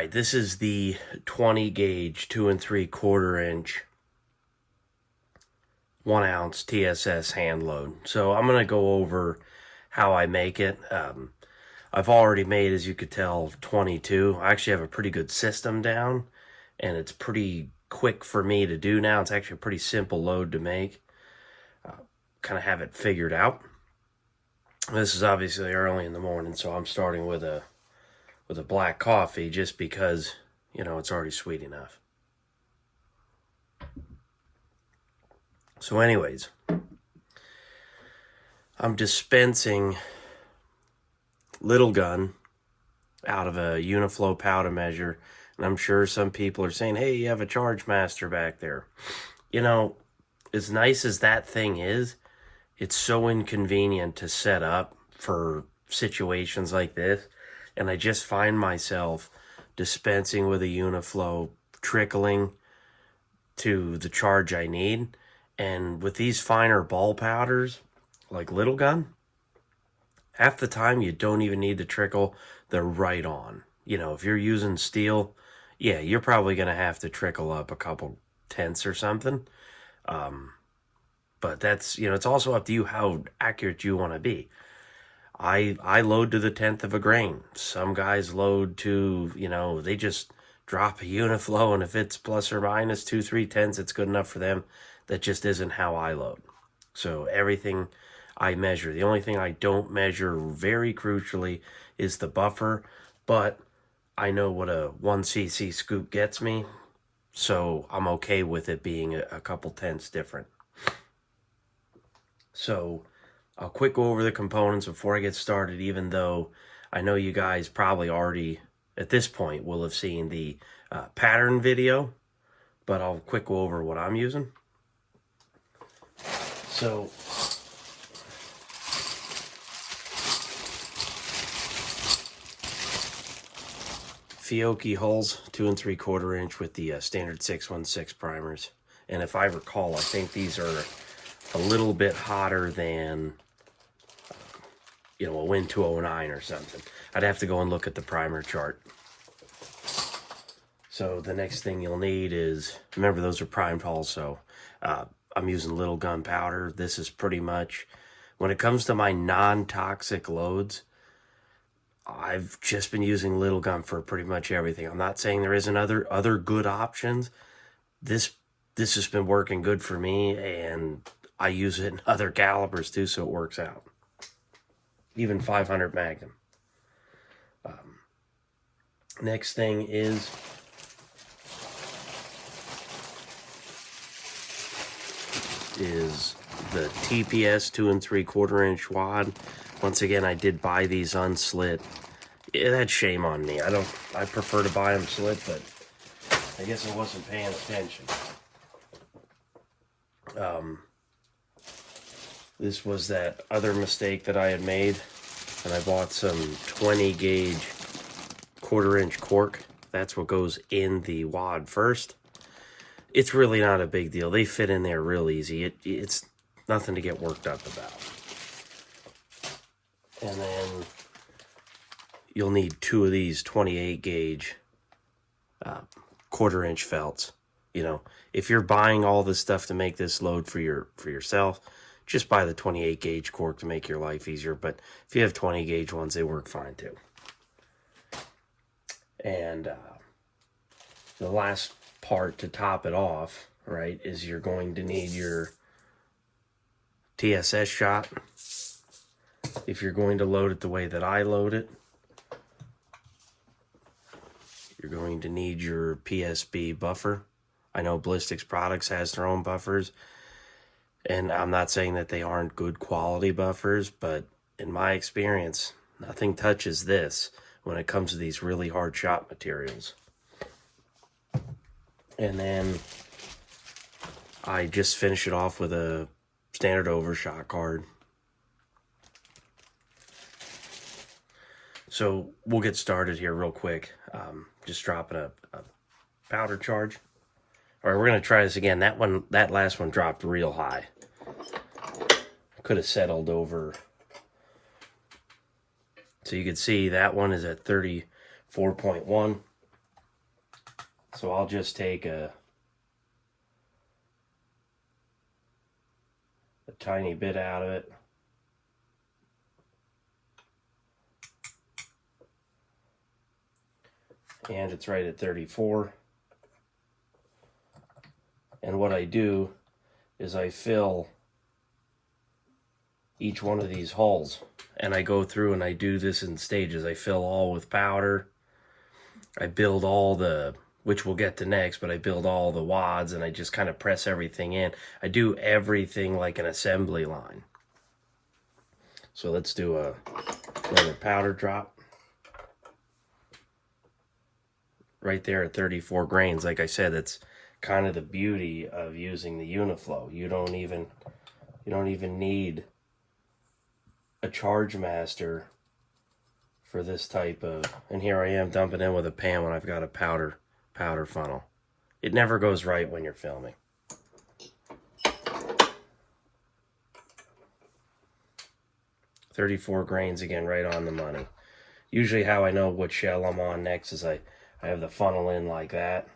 right, this is the 20 gauge 2 3/4 inch 1 ounce TSS hand load. So I'm going to go over how I make it. I've already made, as you could tell, 22. I actually have a pretty good system down, and it's pretty quick for me to do now. It's actually a pretty simple load to make. Kind of have it figured out. This is obviously early in the morning, so I'm starting with a black coffee just because, you know, it's already sweet enough. So anyways, I'm dispensing Little Gun out of a Uniflow powder measure, and I'm sure some people are saying, hey, you have a Charge Master back there. You know, as nice as that thing is, it's so inconvenient to set up for situations like this, and I just find myself dispensing with a Uniflow, trickling to the charge I need. And with these finer ball powders, like Little Gun, half the time you don't even need the trickle. They're right on. You know, if you're using steel, yeah, you're probably going to have to trickle up a couple tenths or something. But that's, you know, it's also up to you how accurate you want to be. I load to the 10th of a grain. Some guys load to, you know, they just drop a Uniflow, and if it's plus or minus 2-3 tenths, it's good enough for them. That just isn't how I load. So everything I measure. The only thing I don't measure, very crucially, is the buffer, but I know what a 1cc scoop gets me, so I'm okay with it being a couple tenths different. So I'll quick go over the components before I get started, even though I know you guys probably already, at this point, will have seen the pattern video, but I'll quick go over what I'm using. So Fiocchi hulls, 2 3/4 inch with the standard 616 primers. And if I recall, I think these are a little bit hotter than, you know, a Win 209 or something. I'd have to go and look at the primer chart. So the next thing you'll need is, remember those are primed hulls, so I'm using Little Gun powder. This is pretty much, when it comes to my non-toxic loads, I've just been using Little Gun for pretty much everything. I'm not saying there isn't other good options. This has been working good for me, and I use it in other calibers too, so it works out. Even 500 Magnum. Next thing is the TPS 2 3/4 inch wad. Once again, I did buy these unslit. Yeah, that's shame on me. I prefer to buy them slit, but I guess I wasn't paying attention. This was that other mistake that I had made, and I bought some 20 gauge 1/4 inch cork. That's what goes in the wad first. It's really not a big deal. They fit in there real easy. It's nothing to get worked up about. And then you'll need 2 of these 28 gauge 1/4 inch felts. You know, if you're buying all this stuff to make this load for yourself, just buy the 28 gauge cork to make your life easier. But if you have 20 gauge ones, they work fine too. And the last part to top it off, right, is you're going to need your TSS shot. If you're going to load it the way that I load it, you're going to need your PSB buffer. I know Ballistics Products has their own buffers, and I'm not saying that they aren't good quality buffers, but in my experience, nothing touches this when it comes to these really hard shot materials. And then I just finish it off with a standard overshot card. So we'll get started here real quick. Just dropping a powder charge. All right, we're gonna try this again. That last one dropped real high. Could have settled over. So you can see that one is at 34.1. So I'll just take a tiny bit out of it. And it's right at 34. And what I do is I fill each one of these holes, and I go through and I do this in stages. I fill all with powder. I build all the, which we'll get to next, but I build all the wads and I just kind of press everything in. I do everything like an assembly line. So let's do another powder drop. Right there at 34 grains. Like I said, that's kind of the beauty of using the Uniflow. You don't even need a charge master for this type of, and here I am dumping in with a pan when I've got a powder funnel. It never goes right when you're filming. $34 grains again, right on the money. Usually how I know what shell I'm on next is I have the funnel in like that,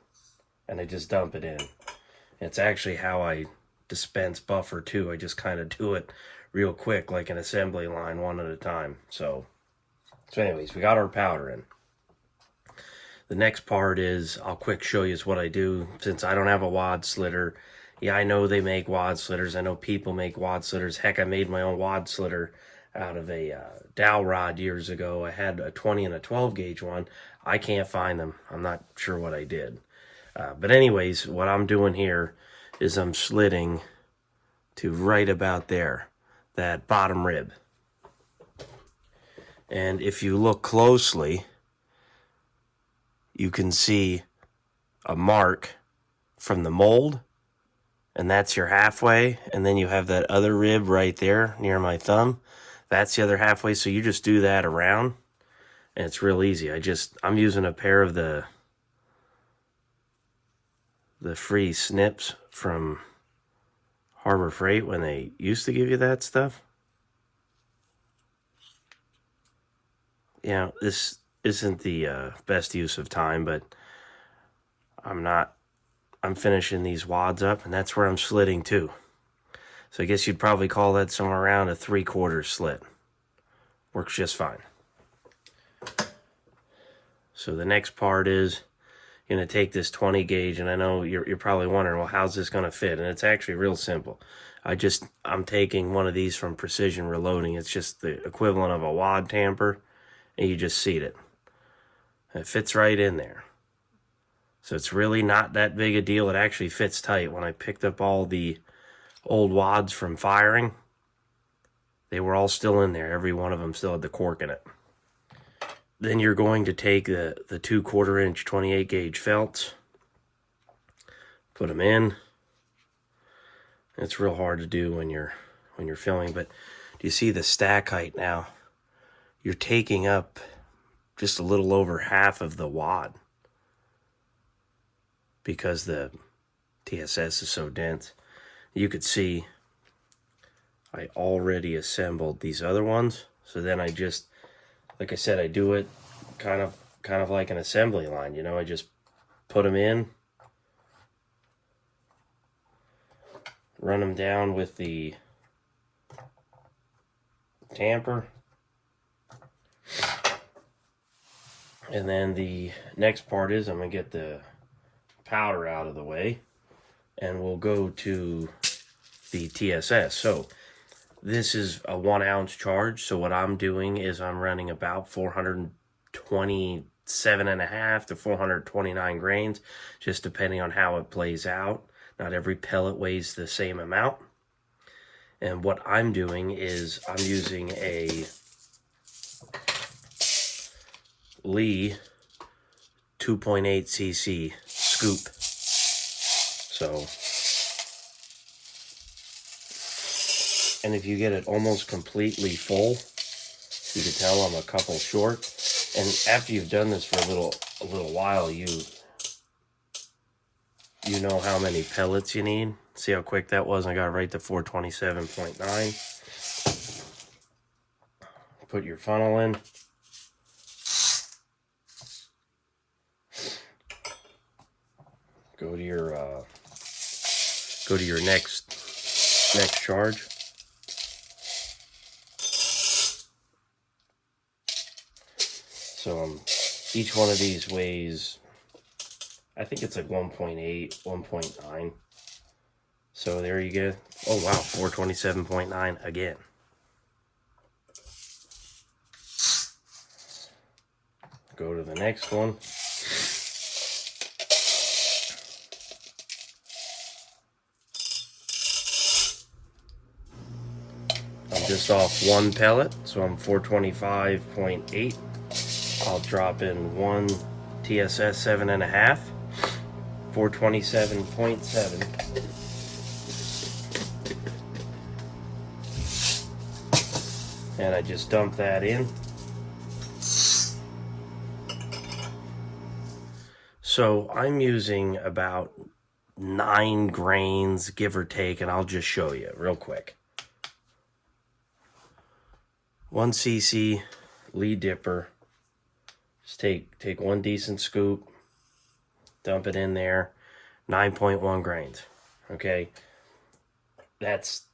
and I just dump it in. It's actually how I dispense buffer too. I just kind of do it real quick, like an assembly line, one at a time. So anyways, we got our powder in. The next part is, I'll quick show you what I do since I don't have a wad slitter. Yeah, I know they make wad slitters. I know people make wad slitters. Heck, I made my own wad slitter out of a dowel rod years ago. I had a 20 and a 12 gauge one. I can't find them. I'm not sure what I did. But anyways, what I'm doing here is I'm slitting to right about there, that bottom rib. And if you look closely, you can see a mark from the mold, and that's your halfway, and then you have that other rib right there near my thumb. That's the other halfway, so you just do that around, and it's real easy. I'm using a pair of the free snips from Harbor Freight when they used to give you that stuff. Yeah, this isn't the best use of time, but I'm finishing these wads up, and that's where I'm slitting too. So I guess you'd probably call that somewhere around a 3/4 slit. Works just fine. So the next part is, you're going to take this 20 gauge, and I know you're probably wondering, well, how's this going to fit? And it's actually real simple. I'm taking one of these from Precision Reloading. It's just the equivalent of a wad tamper, and you just seat it. And it fits right in there. So it's really not that big a deal. It actually fits tight. When I picked up all the old wads from firing, they were all still in there. Every one of them still had the cork in it. Then you're going to take the 2/4 inch 28 gauge felts, put them in. It's real hard to do when you're filming, but do you see the stack height now? You're taking up just a little over half of the wad because the TSS is so dense. You could see I already assembled these other ones, so then I just, like I said, I do it kind of like an assembly line, I just put them in, run them down with the tamper, and then the next part is I'm going to get the powder out of the way, and we'll go to the TSS. So this is a 1 ounce charge, so what I'm doing is I'm running about 427.5 to 429 grains, just depending on how it plays out. Not every pellet weighs the same amount. And what I'm doing is I'm using a Lee 2.8 cc scoop. So, and if you get it almost completely full, you can tell I'm a couple short. And after you've done this for a little while, you know how many pellets you need. See how quick that was? I got right to 427.9. Put your funnel in. go to your next charge. So each one of these weighs, I think it's like 1.8, 1.9. So there you go. Oh wow, 427.9 again. Go to the next one. I'm just off one pellet, so I'm 425.8. I'll drop in one TSS 7.5, 427.7. And I just dump that in. So I'm using about 9 grains, give or take, and I'll just show you real quick. 1 cc lead dipper. Just take one decent scoop, dump it in there. 9.1 grains. Okay, that's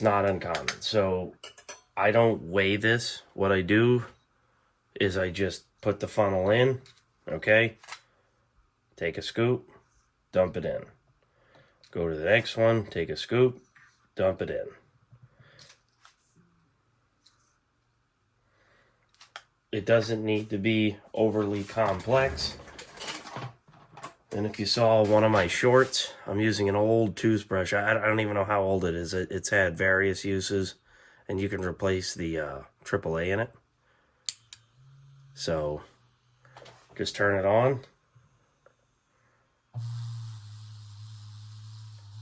not uncommon. So I don't weigh this. What I do is I just put the funnel in. Okay, take a scoop, dump it in. Go to the next one, take a scoop, dump it in. It doesn't need to be overly complex. And if you saw one of my shorts, I'm using an old toothbrush. I don't even know how old it is. It's had various uses, and you can replace the AAA in it. So just turn it on.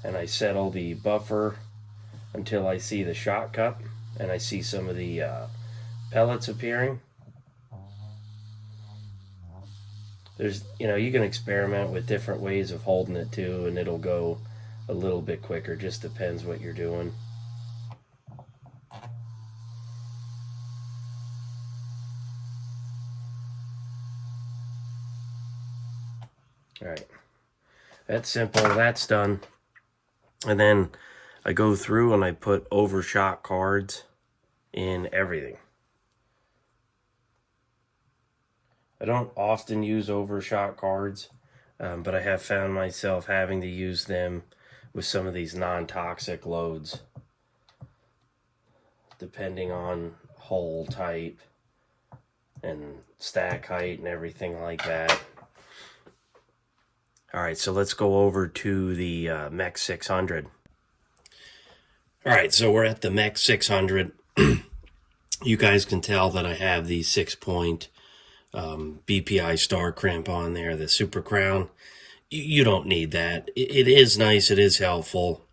And I settle the buffer until I see the shot cup and I see some of the pellets appearing. There's, you can experiment with different ways of holding it too, and it'll go a little bit quicker. Just depends what you're doing. All right, that's simple. That's done. And then I go through and I put overshot cards in everything. I don't often use overshot cards, but I have found myself having to use them with some of these non-toxic loads, depending on hole type and stack height and everything like that. All right, so let's go over to the Mech 600. All right, so we're at the Mech 600. You guys can tell that I have the 6-point BPI star crimp on there, the Super Crown. You don't need that. It is nice, it is helpful.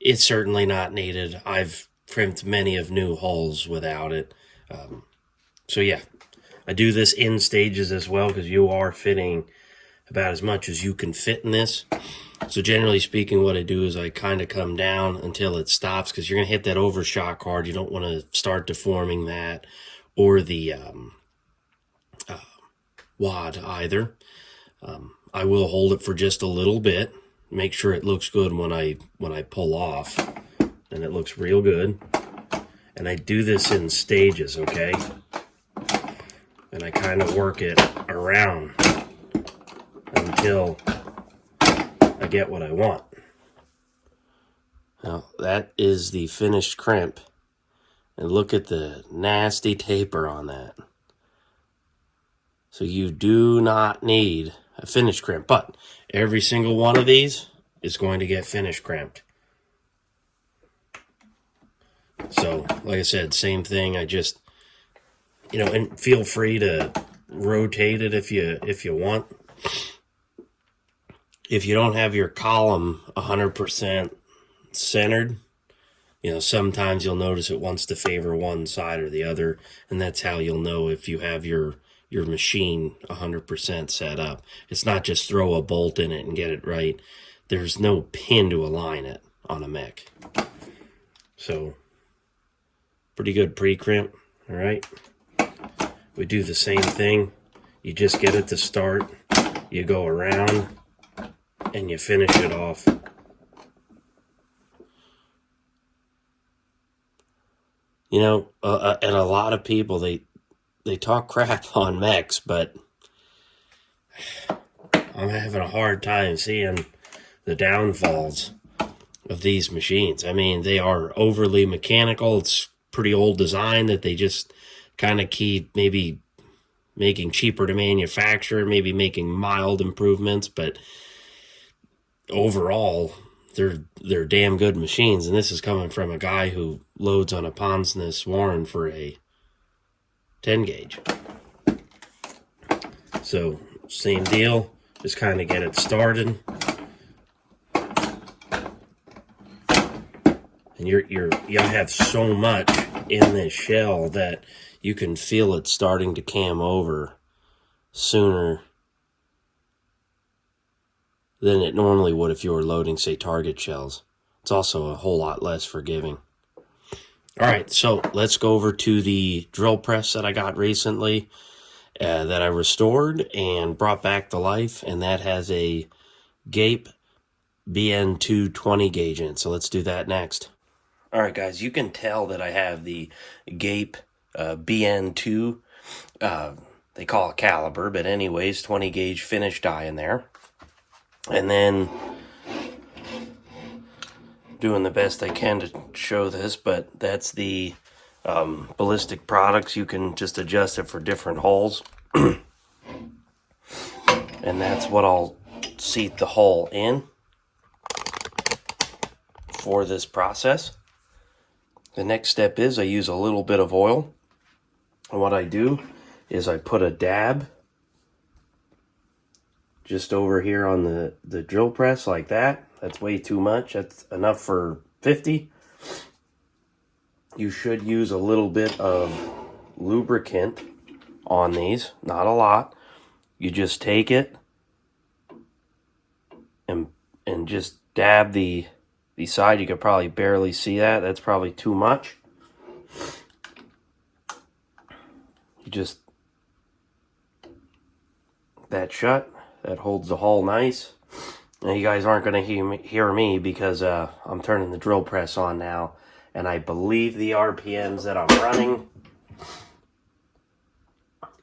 It's certainly not needed. I've crimped many of new holes without it. So yeah, I do this in stages as well, because you are fitting about as much as you can fit in this. So generally speaking, what I do is I kind of come down until it stops, because you're going to hit that overshot card. You don't want to start deforming that or the wad either. I will hold it for just a little bit, make sure it looks good when I pull off, and it looks real good. And I do this in stages, okay? And I kind of work it around until I get what I want. Now that is the finished crimp, and look at the nasty taper on that. So you do not need a finish crimp, but every single one of these is going to get finish crimped. So, like I said, same thing. I just, and feel free to rotate it if you want. If you don't have your column 100% centered, sometimes you'll notice it wants to favor one side or the other, and that's how you'll know if you have your machine 100% set up. It's not just throw a bolt in it and get it right. There's no pin to align it on a mech. So, pretty good pre-crimp, all right? We do the same thing. You just get it to start. You go around, and you finish it off. You know, and a lot of people, they talk crap on mechs, but I'm having a hard time seeing the downfalls of these machines. I mean, they are overly mechanical. It's pretty old design that they just kind of keep maybe making cheaper to manufacture, maybe making mild improvements, but overall, they're damn good machines. And this is coming from a guy who loads on a Ponsness Warren for a 10 gauge. So same deal, just kind of get it started. And you have so much in this shell that you can feel it starting to cam over sooner than it normally would if you were loading, say, target shells. It's also a whole lot less forgiving. All right, so let's go over to the drill press that I got recently that I restored and brought back to life, and that has a Gape BN2 20 gauge in. So let's do that next. All right, guys, you can tell that I have the Gape BN2, they call it caliber, but anyways, 20 gauge finish die in there. And then doing the best I can to show this, but that's the ballistic products. You can just adjust it for different holes. And that's what I'll seat the hull in for this process. The next step is I use a little bit of oil. And what I do is I put a dab just over here on the drill press like that. That's way too much. That's enough for 50. You should use a little bit of lubricant on these, not a lot. You just take it and just dab the side. You could probably barely see that. That's probably too much. You just that shut. That holds the hull nice. Now you guys aren't going to hear me because I'm turning the drill press on now, and I believe the RPMs that I'm running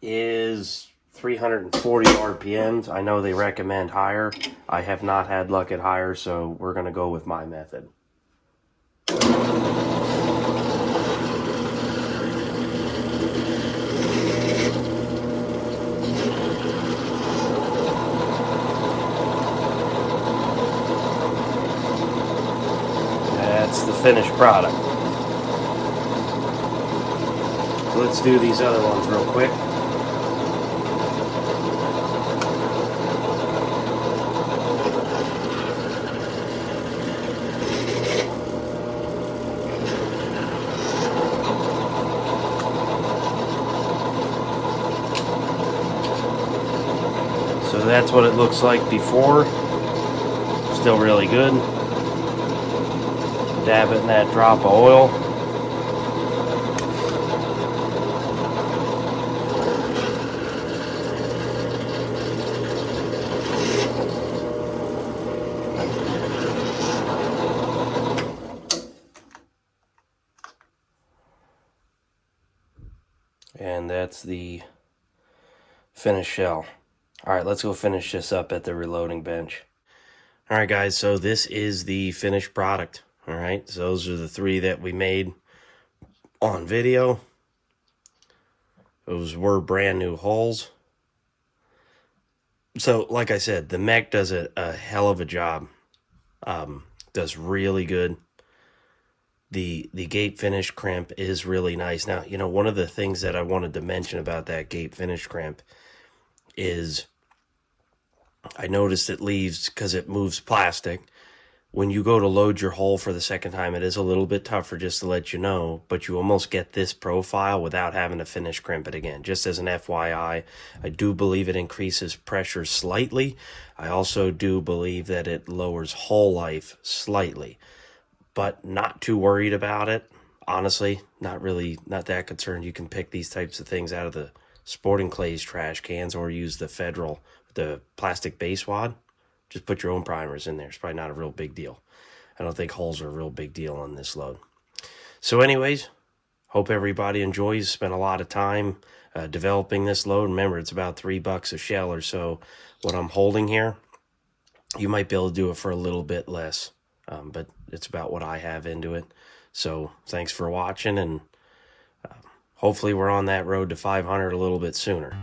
is 340 RPMs. I know they recommend higher. I have not had luck at higher, so we're going to go with my method. That's the finished product. So let's do these other ones real quick. So that's what it looks like before. Still really good. Dab it in that drop of oil. And that's the finished shell. All right, let's go finish this up at the reloading bench. All right, guys, so this is the finished product. All right, so those are the three that we made on video. Those were brand new hulls. So, like I said, the mech does a hell of a job. Does really good. The Gape finish crimp is really nice. Now, you know, one of the things that I wanted to mention about that Gape finish crimp is I noticed it leaves, because it moves plastic. When you go to load your hull for the second time, it is a little bit tougher, just to let you know, but you almost get this profile without having to finish crimp it again. Just as an FYI, I do believe it increases pressure slightly. I also do believe that it lowers hull life slightly, but not too worried about it. Honestly, not that concerned. You can pick these types of things out of the Sporting Clays trash cans or use the Federal, the plastic base wad. Just put your own primers in there. It's probably not a real big deal. I don't think holes are a real big deal on this load. So anyways, hope everybody enjoys. Spent a lot of time developing this load. Remember, it's about $3 a shell or so what I'm holding here. You might be able to do it for a little bit less, but it's about what I have into it. So thanks for watching, and hopefully we're on that road to 500 a little bit sooner.